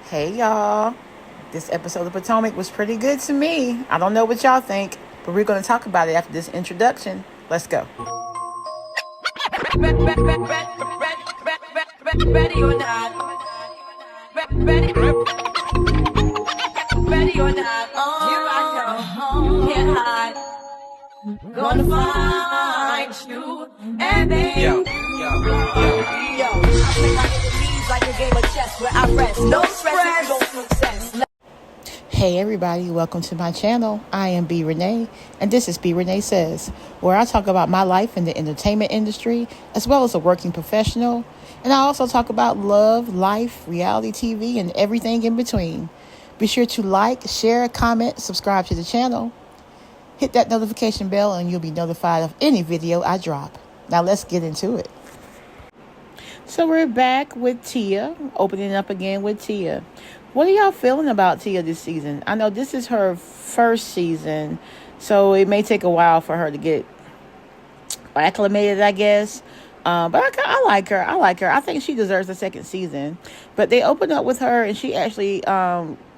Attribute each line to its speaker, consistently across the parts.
Speaker 1: Hey y'all, this episode of Potomac was pretty good to me. I don't know what y'all think, but we're going to talk about it after this introduction. Let's go.
Speaker 2: Ready or not? Ready or not? Here I come. Can't hide. Gonna find you and then yo. I play my enemies like a game of chess where I rest. No stress, no success.
Speaker 1: Hey everybody, welcome to my channel. I am B. Renee, and this is B. Renee Says, where I talk about my life in the entertainment industry, as well as a working professional. And I also talk about love, life, reality TV, and everything in between. Be sure to like, share, comment, subscribe to the channel. Hit that notification bell and you'll be notified of any video I drop. Now let's get into it. So we're back with Tia, opening up again with Tia. What are y'all feeling about Tia this season? I know this is her first season, so it may take a while for her to get acclimated, I guess. But I like her. I think she deserves a second season. But they open up with her, and she actually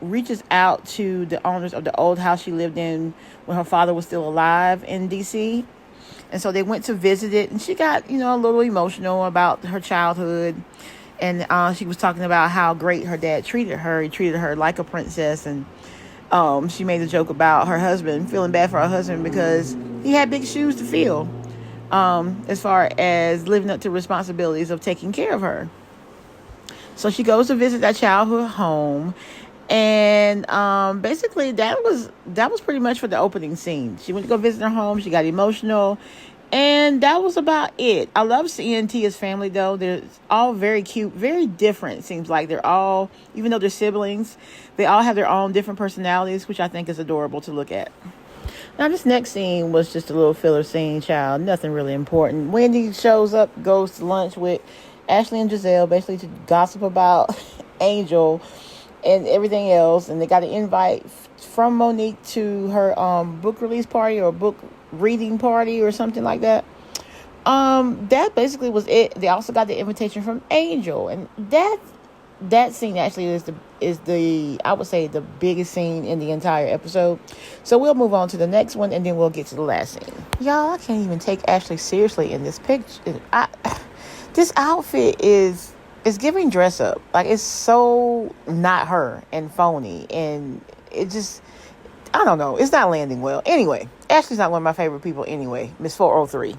Speaker 1: reaches out to the owners of the old house she lived in when her father was still alive in D.C. And so they went to visit it, and she got, a little emotional about her childhood. And she was talking about how great her dad treated her. He treated her like a princess. And she made a joke about her husband, feeling bad for her husband because he had big shoes to fill as far as living up to responsibilities of taking care of her. So she goes to visit that childhood home. And basically that was pretty much for the opening scene. She went to go visit her home. She got emotional. And that was about it. I love seeing Tia's family, though. They're all very cute, very different. It seems like they're all, even though they're siblings, they all have their own different personalities, which I think is adorable to look at. Now, this next scene was just a little filler scene, child. Nothing really important. Wendy shows up, goes to lunch with Ashley and Giselle, basically to gossip about Angel and everything else. And they got an invite from Monique to her book release party or book reading party or something like that. That basically was it. They also got the invitation from Angel, and that scene actually is the I would say the biggest scene in the entire episode. So we'll move on to the next one, and then we'll get to the last scene. Y'all, I can't even take Ashley seriously in this picture. This outfit is giving dress up. Like, it's so not her and phony, and it just, I don't know. It's not landing well. Anyway, Ashley's not one of my favorite people anyway, Miss 403.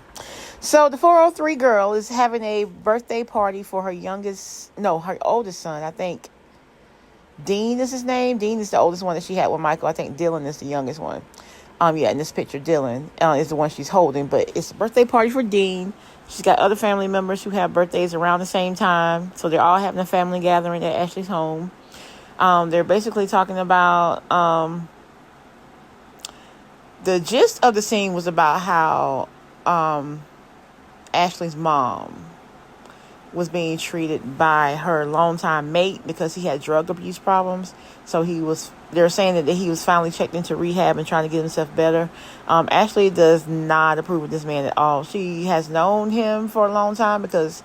Speaker 1: So the 403 girl is having a birthday party for her oldest son. I think Dean is his name. Dean is the oldest one that she had with Michael. I think Dylan is the youngest one. In this picture, Dylan is the one she's holding. But it's a birthday party for Dean. She's got other family members who have birthdays around the same time. So they're all having a family gathering at Ashley's home. They're basically talking about... the gist of the scene was about how Ashley's mom was being treated by her longtime mate because he had drug abuse problems. So they're saying that he was finally checked into rehab and trying to get himself better. Ashley does not approve of this man at all. She has known him for a long time because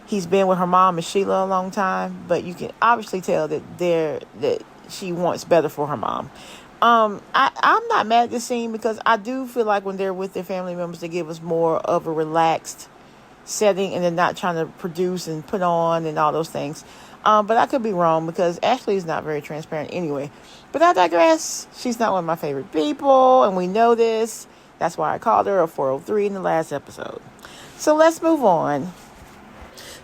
Speaker 1: he's been with her mom and Sheila a long time. But you can obviously tell that she wants better for her mom. I'm not mad at this scene because I do feel like when they're with their family members, they give us more of a relaxed setting and they're not trying to produce and put on and all those things. But I could be wrong because Ashley is not very transparent anyway. But I digress. She's not one of my favorite people, and we know this. That's why I called her a 403 in the last episode. So let's move on.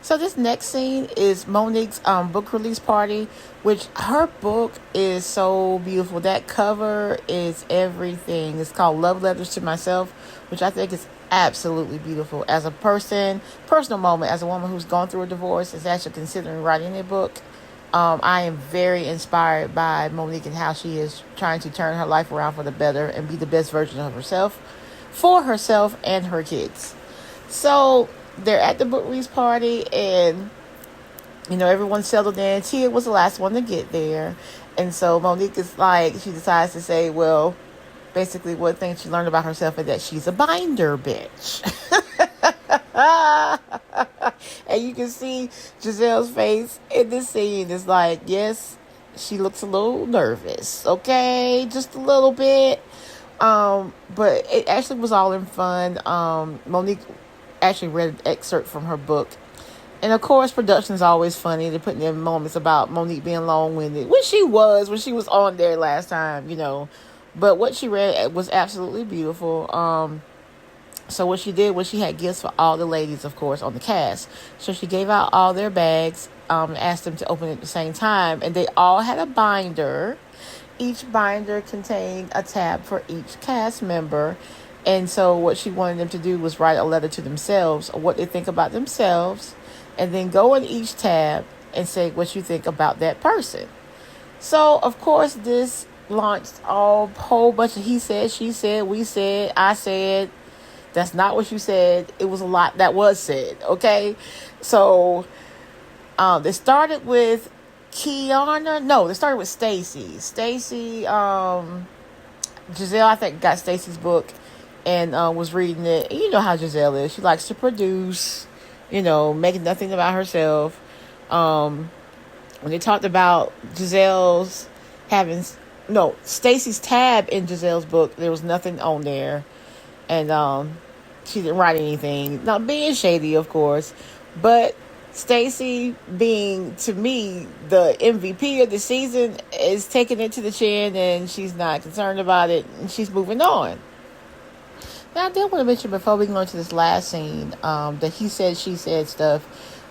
Speaker 1: So this next scene is Monique's book release party, which her book is so beautiful. That cover is everything. It's called Love Letters to Myself, which I think is absolutely beautiful. As a personal moment, as a woman who's gone through a divorce, is actually considering writing a book. I am very inspired by Monique and how she is trying to turn her life around for the better and be the best version of herself for herself and her kids. So they're at the book release party, and everyone's settled in. Tia was the last one to get there, and so Monique is like, she decides to say, well, basically one thing she learned about herself is that she's a binder bitch. And you can see Giselle's face in this scene. It's like, yes, she looks a little nervous, okay? Just a little bit. But it actually was all in fun. Monique actually read an excerpt from her book. And of course, production is always funny. They're putting in moments about Monique being long-winded, which she was when she was on there last time, But what she read was absolutely beautiful. So what she did was she had gifts for all the ladies, of course, on the cast. So she gave out all their bags, asked them to open it at the same time, and they all had a binder. Each binder contained a tab for each cast member. And so what she wanted them to do was write a letter to themselves, or what they think about themselves, and then go in each tab and say what you think about that person. So, of course, this launched a whole bunch of he said, she said, we said, I said. That's not what you said. It was a lot that was said, okay? So, they started with Kiana. No, they started with Stacy. Stacy, Giselle, I think, got Stacy's book and was reading it. You know how Giselle is. She likes to produce, making nothing about herself. When they talked about Stacy's tab in Giselle's book, there was nothing on there. And she didn't write anything. Not being shady, of course. But Stacy, being, to me, the MVP of the season, is taking it to the chin, and she's not concerned about it, and she's moving on. Now, I did want to mention, before we go into this last scene, the he said, she said stuff.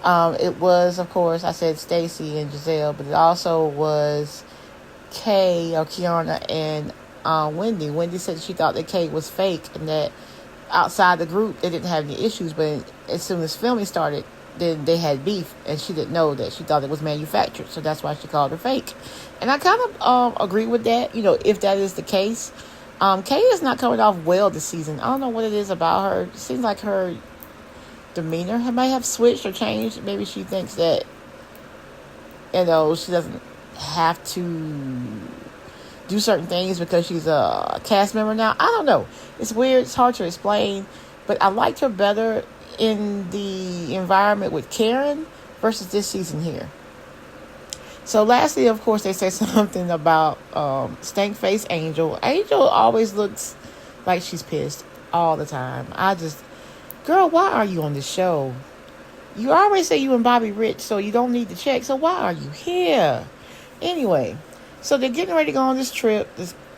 Speaker 1: It was, of course, I said Stacy and Giselle, but it also was Kay, or Kiana, and Wendy. Wendy said she thought that Kay was fake and that outside the group they didn't have any issues, but as soon as filming started, then they had beef, and she didn't know that. She thought it was manufactured, so that's why she called her fake. And I kind of agree with that, if that is the case. Kay is not coming off well this season. I don't know what it is about her. It seems like her demeanor might have switched or changed. Maybe she thinks that she doesn't have to do certain things because she's a cast member now. I don't know. It's weird. It's hard to explain. But I liked her better in the environment with Karen versus this season here. So lastly, of course, they say something about stank face Angel. Angel always looks like she's pissed all the time. Girl, why are you on this show? You always say you and Bobby rich, so you don't need to check. So why are you here? Anyway, so they're getting ready to go on this trip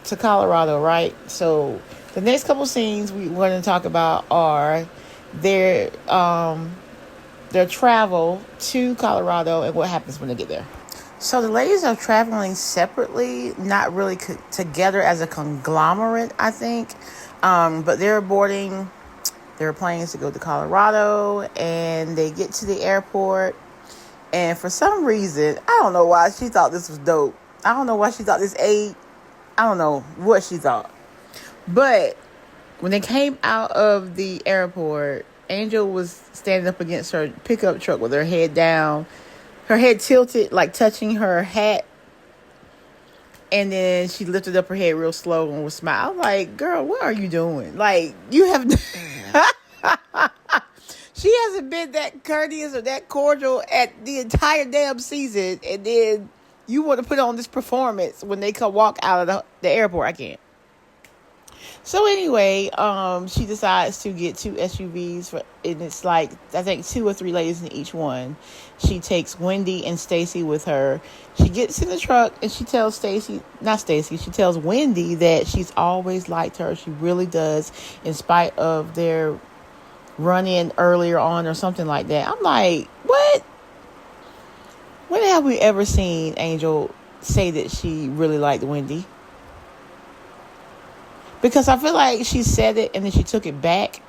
Speaker 1: to Colorado, right? So the next couple scenes we're going to talk about are their travel to Colorado and what happens when they get there. So the ladies are traveling separately, not really together as a conglomerate, I think. But they're boarding their planes to go to Colorado, and they get to the airport. And for some reason, I don't know why she thought this was dope. I don't know why she thought this ate. I don't know what she thought. But when they came out of the airport, Angel was standing up against her pickup truck with her head down. Her head tilted, like touching her hat. And then she lifted up her head real slow and was smiling. I'm like, girl, what are you doing? Like, you have... She hasn't been that courteous or that cordial at the entire damn season. And then you want to put on this performance when they come walk out of the airport. I can't. So anyway, she decides to get 2 SUVs, and it's like, I think 2 or 3 ladies in each one. She takes Wendy and Stacy with her. She gets in the truck and she tells she tells Wendy that she's always liked her. She really does, in spite of their run-in earlier on or something like that. I'm like, what? When have we ever seen Angel say that she really liked Wendy? Because I feel like she said it and then she took it back.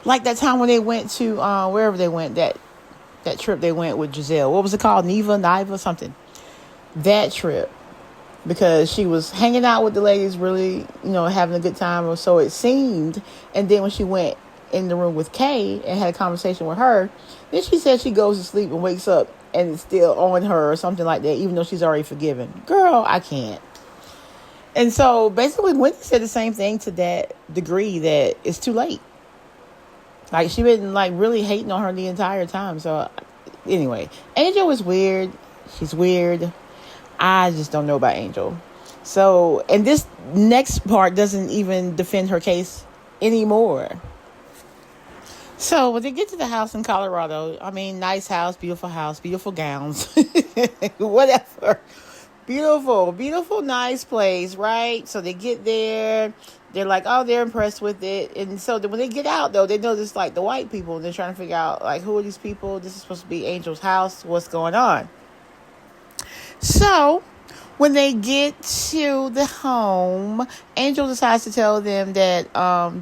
Speaker 1: Like that time when they went to wherever they went, that trip they went with Giselle. What was it called? Niva, something. That trip. Because she was hanging out with the ladies, really, having a good time, or so it seemed. And then when she went in the room with Kay and had a conversation with her, then she said she goes to sleep and wakes up and it's still on her or something like that, even though she's already forgiven. Girl, I can't. And so basically Wendy said the same thing to that degree, that it's too late. Like, she been really hating on her the entire time. So anyway, Angel is weird. She's weird. I just don't know about Angel. So, and this next part doesn't even defend her case anymore. So when they get to the house in Colorado, I mean, nice house, beautiful gowns, whatever. Beautiful, nice place, right? So they get there. They're like, oh, they're impressed with it. And so when they get out, though, they notice, like, the white people. And they're trying to figure out, like, who are these people? This is supposed to be Angel's house. What's going on? So when they get to the home, Angel decides to tell them that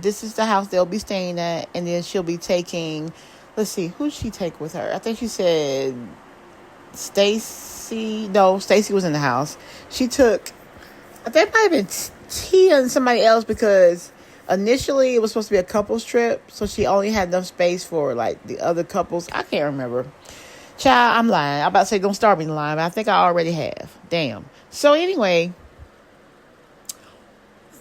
Speaker 1: this is the house they'll be staying at. And then she'll be taking, let's see, who did she take with her? I think she said Stacy. No, Stacy was in the house. She took, I think it might have been Tia and somebody else, because initially it was supposed to be a couples trip. So she only had enough space for, like, the other couples. I can't remember. Child, I'm lying. I'm about to say don't start me lying, but I think I already have. Damn. So anyway,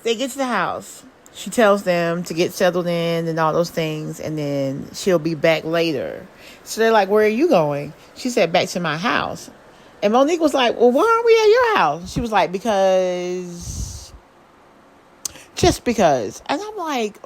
Speaker 1: they get to the house. She tells them to get settled in and all those things, and then she'll be back later. So they're like, where are you going? She said, back to my house. And Monique was like, well, why aren't we at your house? She was like, just because. And I'm like,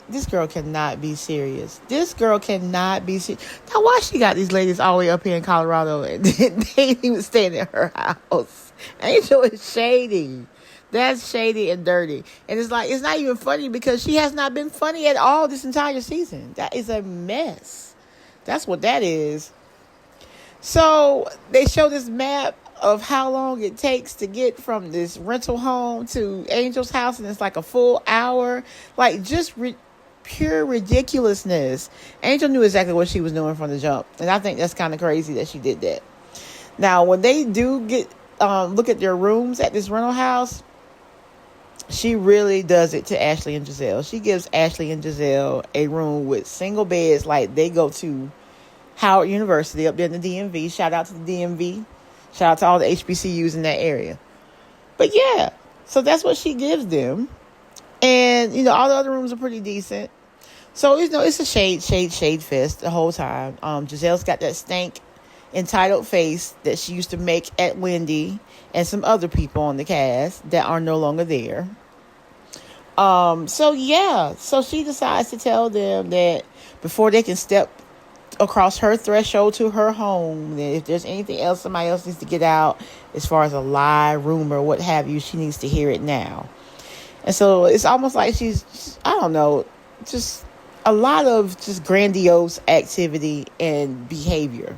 Speaker 1: this girl cannot be serious. Now, why she got these ladies all the way up here in Colorado and they ain't even staying at her house? Angel is shady. That's shady and dirty. And it's like, it's not even funny because she has not been funny at all this entire season. That is a mess. That's what that is. So they show this map of how long it takes to get from this rental home to Angel's house, and it's like a full hour. Like, just pure ridiculousness. Angel knew exactly what she was doing from the jump, and I think that's kind of crazy that she did that. Now, when they do get look at their rooms at this rental house, she really does it to Ashley and Giselle. She gives Ashley and Giselle a room with single beds, like they go to Howard University up there in the DMV. Shout out to the DMV. Shout out to all the HBCUs in that area. But yeah, so that's what she gives them. And, all the other rooms are pretty decent. So, it's a shade fest the whole time. Giselle's got that stank, entitled face that she used to make at Wendy and some other people on the cast that are no longer there. So she decides to tell them that before they can step across her threshold to her home, that if there's anything else somebody else needs to get out as far as a lie, rumor, what have you, she needs to hear it now. And so it's almost like she's I don't know, just a lot of just grandiose activity and behavior.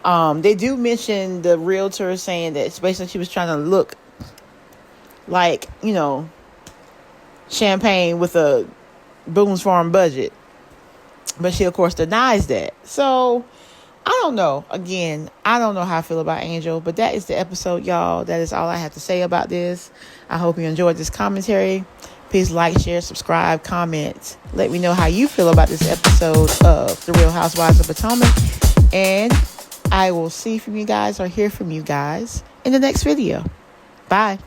Speaker 1: They do mention the realtor saying that basically she was trying to look like, champagne with a Boone's Farm budget. But she, of course, denies that. So, I don't know. Again, I don't know how I feel about Angel. But that is the episode, y'all. That is all I have to say about this. I hope you enjoyed this commentary. Please like, share, subscribe, comment. Let me know how you feel about this episode of The Real Housewives of Potomac. And I will see from you guys or hear from you guys in the next video. Bye.